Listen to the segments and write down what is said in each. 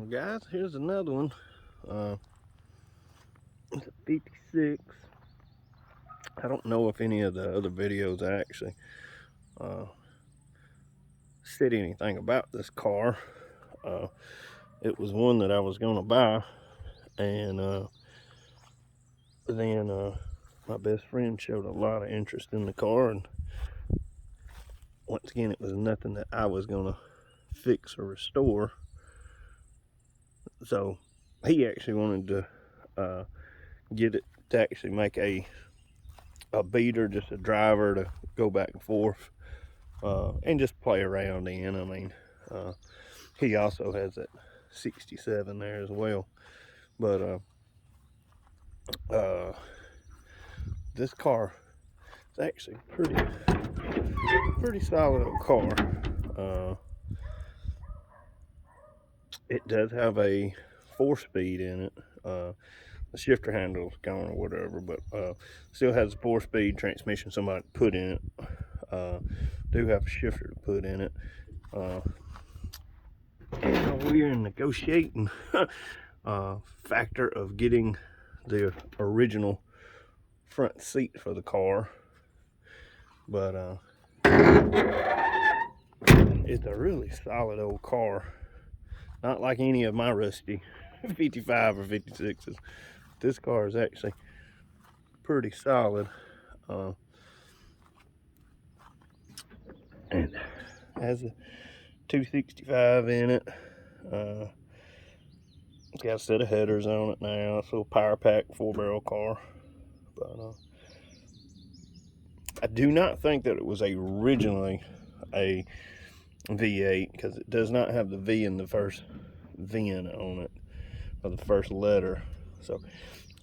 Well, guys, here's another one. It's a 56. I don't know if any of the other videos actually uh, said anything about this car. It was one that I was going to buy, and then my best friend showed a lot of interest in the car, and once again, it was nothing that I was going to fix or restore. So he actually wanted to get it to actually make a beater, just a driver to go back and forth and just play around in. I mean, he also has that 67 there as well. But this car is actually pretty solid car. It does have a 4-speed in it. The shifter handle's gone or whatever, but still has a 4-speed transmission somebody put in it. Do have a shifter to put in it. And we're negotiating factor of getting the original front seat for the car, but it's a really solid old car, not like any of my rusty 55 or 56s. This car is actually pretty solid, and has a 265 in it. It's got a set of headers on it now. It's a little power pack 4-barrel car, but I do not think that it was originally a V8, because it does not have the V in the first VIN on it, or the first letter. So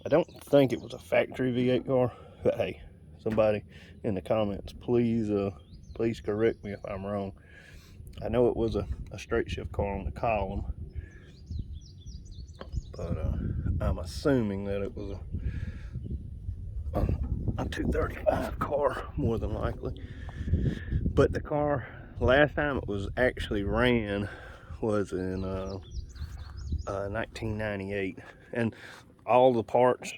I don't think it was a factory V8 car. But hey, somebody in the comments, please correct me if I'm wrong. I know it was a straight shift car on the column, but I'm assuming that it was a 235 car, more than likely. But the car, last time it was actually ran was in 1998, and all the parts,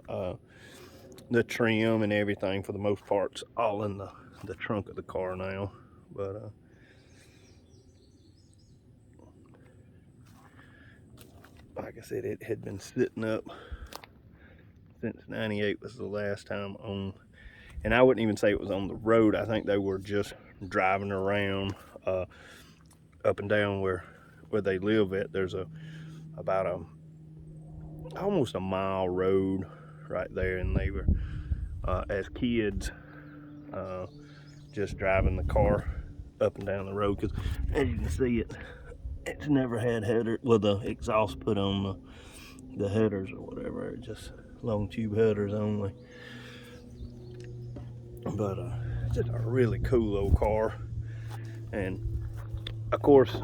the trim and everything, for the most part's all in the trunk of the car now. But like I said, it had been sitting up since 98 was the last time on, and I wouldn't even say it was on the road. I think they were just driving around up and down where they live at. There's about almost a mile road right there, and they were as kids just driving the car up and down the road, because as you can see, it's never had header, well, the exhaust put on the headers or whatever. It's just long tube headers only. But it's just a really cool old car, and of course,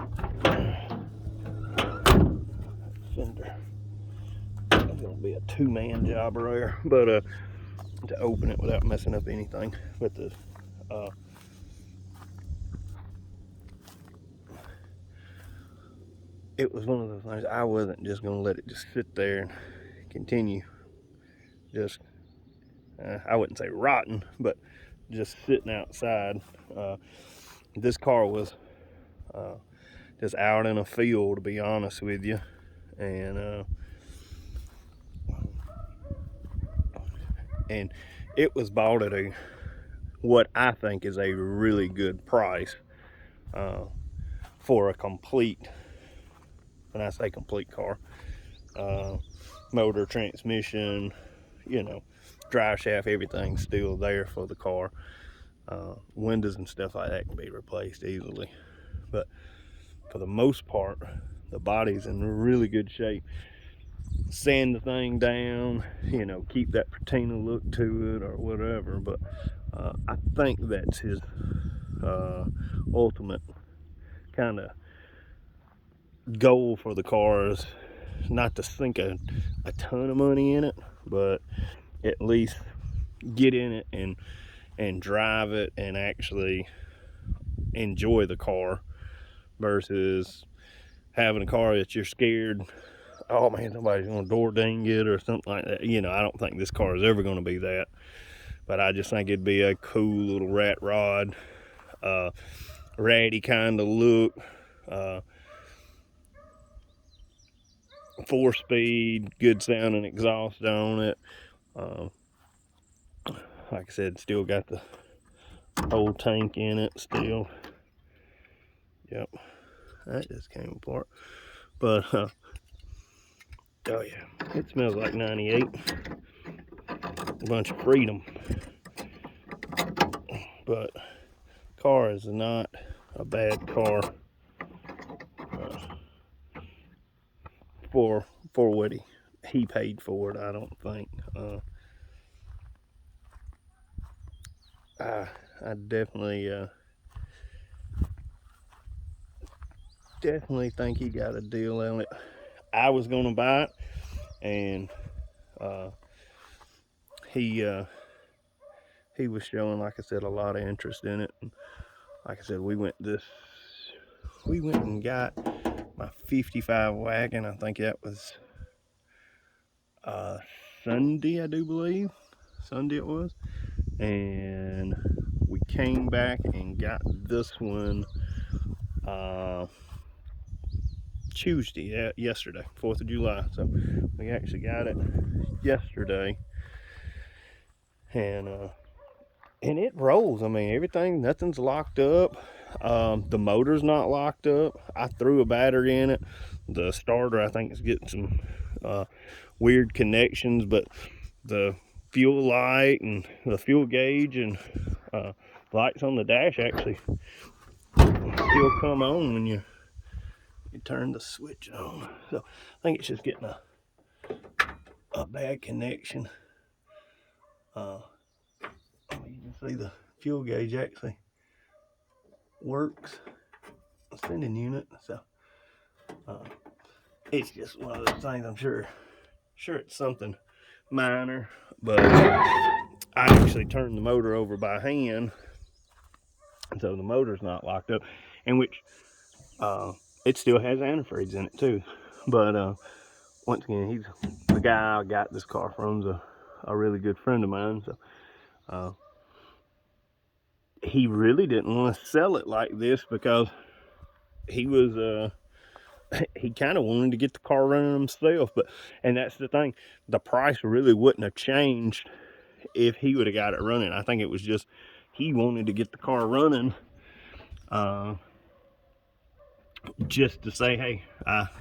fender, it's gonna be a 2-man job right here, but to open it without messing up anything. But the it was one of those things. I wasn't just gonna let it just sit there and continue just I wouldn't say rotten, but just sitting outside. This car was just out in a field, to be honest with you, and it was bought at what I think is a really good price for a complete, when I say complete car, motor, transmission, drive shaft, everything's still there for the car. Windows and stuff like that can be replaced easily, but for the most part, the body's in really good shape. Sand the thing down, keep that patina look to it or whatever, but I think that's his ultimate kind of goal for the car, is not to sink a ton of money in it, but at least get in it and drive it and actually enjoy the car, versus having a car that you're scared, oh man, somebody's gonna door ding it or something like that. You know, I don't think this car is ever gonna be that. But I just think it'd be a cool little rat rod, ratty kind of look, 4-speed, good sounding exhaust on it. Like I said, still got the old tank in it still. Yep, that just came apart. But oh yeah, it smells like 98. A bunch of freedom. But car is not a bad car for what he paid for it. I don't think. I definitely think he got a deal on it. I was gonna buy it, and he was showing, like I said, a lot of interest in it. And like I said, we went and got my 55 wagon. I think that was Sunday, I do believe. Sunday it was. And we came back and got this one Tuesday, yesterday, 4th of July. So we actually got it yesterday. And it rolls. I mean, everything, nothing's locked up. The motor's not locked up. I threw a battery in it. The starter, I think, is getting some weird connections, but the fuel light and the fuel gauge and lights on the dash actually still come on when you turn the switch on. So I think it's just getting a bad connection. You can see the fuel gauge actually works, sending unit. So it's just one of those things. I'm sure it's something minor, but I actually turned the motor over by hand, so the motor's not locked up, and which it still has antifreeze in it too. But once again, he's the guy I got this car from, is a really good friend of mine. So he really didn't want to sell it like this because he was he kind of wanted to get the car running himself. And that's the thing, the price really wouldn't have changed if he would have got it running. I think it was just he wanted to get the car running, just to say, hey,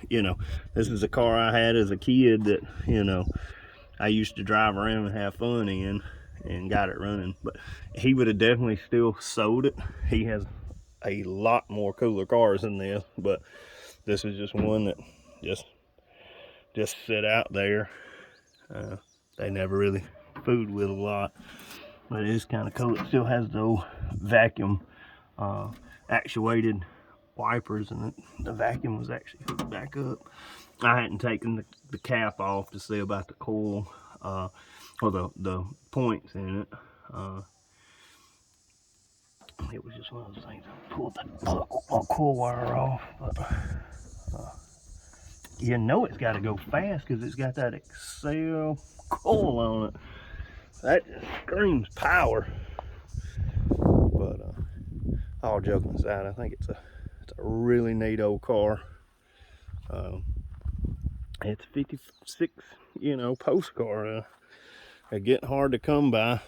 you know, this is a car I had as a kid that, you know, I used to drive around and have fun in, and got it running. But he would have definitely still sold it. He has a lot more cooler cars than this, but this is just one that just sit out there. They never really fooled with a lot, but it is kind of cool. It still has the old vacuum actuated wipers, and the vacuum was actually hooked back up. I hadn't taken the cap off to see about the coil or the points in it. It was just one of those things. I pulled the coil wire off, but you know it's got to go fast because it's got that Excel coil on it. That just screams power. But all joking aside, I think it's a really neat old car. It's 56, you know, post car. They're getting hard to come by,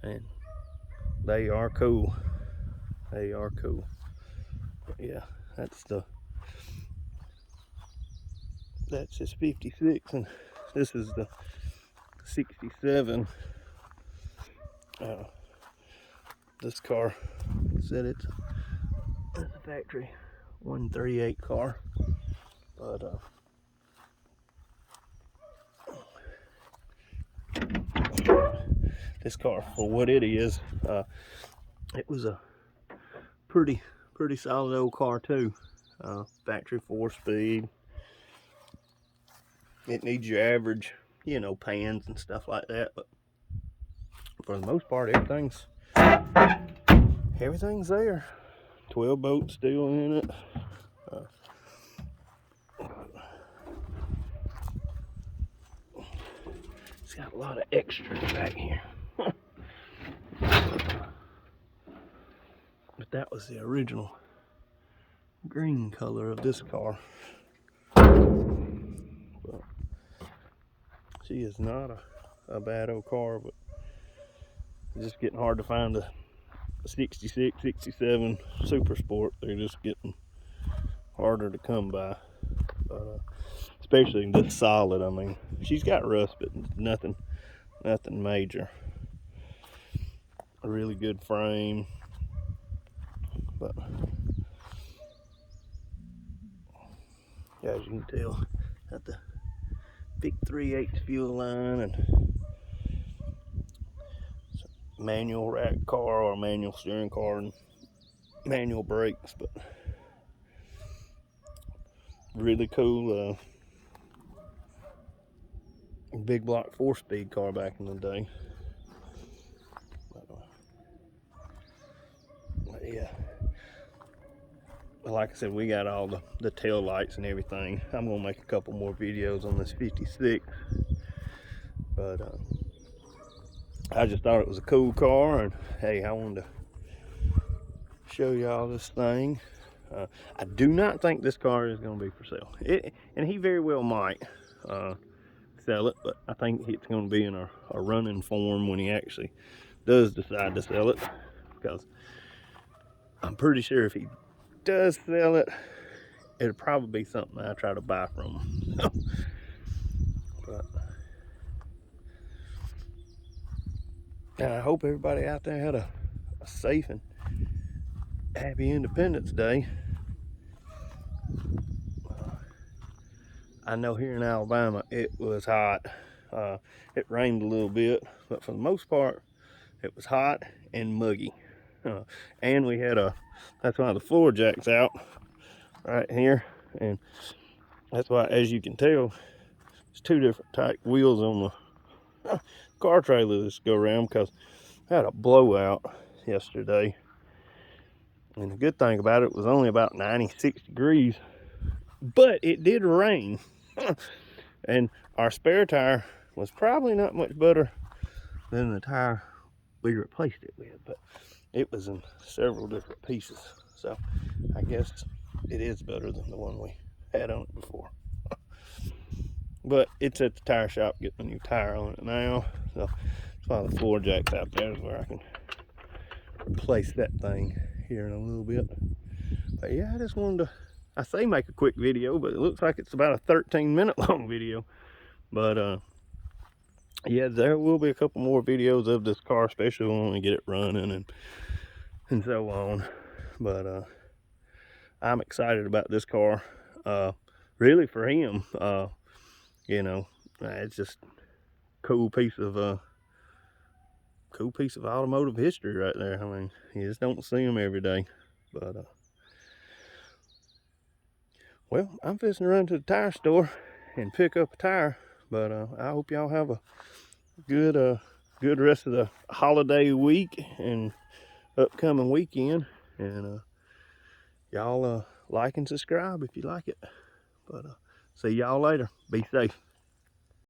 and they are cool. They are cool. But yeah, that's just 56, and this is the 67. This car said it's a factory 138 car, but this car, for what it is, it was a pretty solid old car too. Factory 4-speed. It needs your average, you know, pans and stuff like that, but for the most part, everything's there. 12 bolts still in it. It's got a lot of extras back here. But that was the original green color of this car. But she is not a bad old car, but it's just getting hard to find a 66, 67 Super Sport. They're just getting harder to come by. But, especially this solid. I mean, she's got rust, but nothing major. A really good frame. But yeah, as you can tell, got the big 3/8 fuel line and manual rack car or manual steering car and manual brakes, but really cool. Big block 4-speed car back in the day. But yeah. Like I said, we got all the tail lights and everything. I'm gonna make a couple more videos on this 56, but I just thought it was a cool car, and hey, I wanted to show y'all this thing. I do not think this car is gonna be for sale. And he very well might sell it, but I think it's gonna be in a running form when he actually does decide to sell it, because I'm pretty sure if he does sell it, it'll probably be something I try to buy from him. But I hope everybody out there had a safe and happy Independence Day. I know here in Alabama it was hot. It rained a little bit, but for the most part it was hot and muggy. And we had that's why the floor jack's out right here, and that's why, as you can tell, there's 2 different type wheels on the car trailer this go around, because I had a blowout yesterday. And the good thing about it was only about 96 degrees, but it did rain. And our spare tire was probably not much better than the tire we replaced it with, but it was in several different pieces. So I guess it is better than the one we had on it before. But it's at the tire shop getting a new tire on it now. So that's why the floor jack's out there, is where I can replace that thing here in a little bit. But yeah, I just wanted to, I say make a quick video, but it looks like it's about a 13-minute long video. But yeah, there will be a couple more videos of this car, especially when we get it running and so on. But I'm excited about this car, really for him. You know, it's just cool piece of automotive history right there. I mean, you just don't see them every day. But well, I'm fixing to run to the tire store and pick up a tire. But I hope y'all have a good rest of the holiday week and upcoming weekend. And y'all like and subscribe if you like it. But see y'all later. Be safe.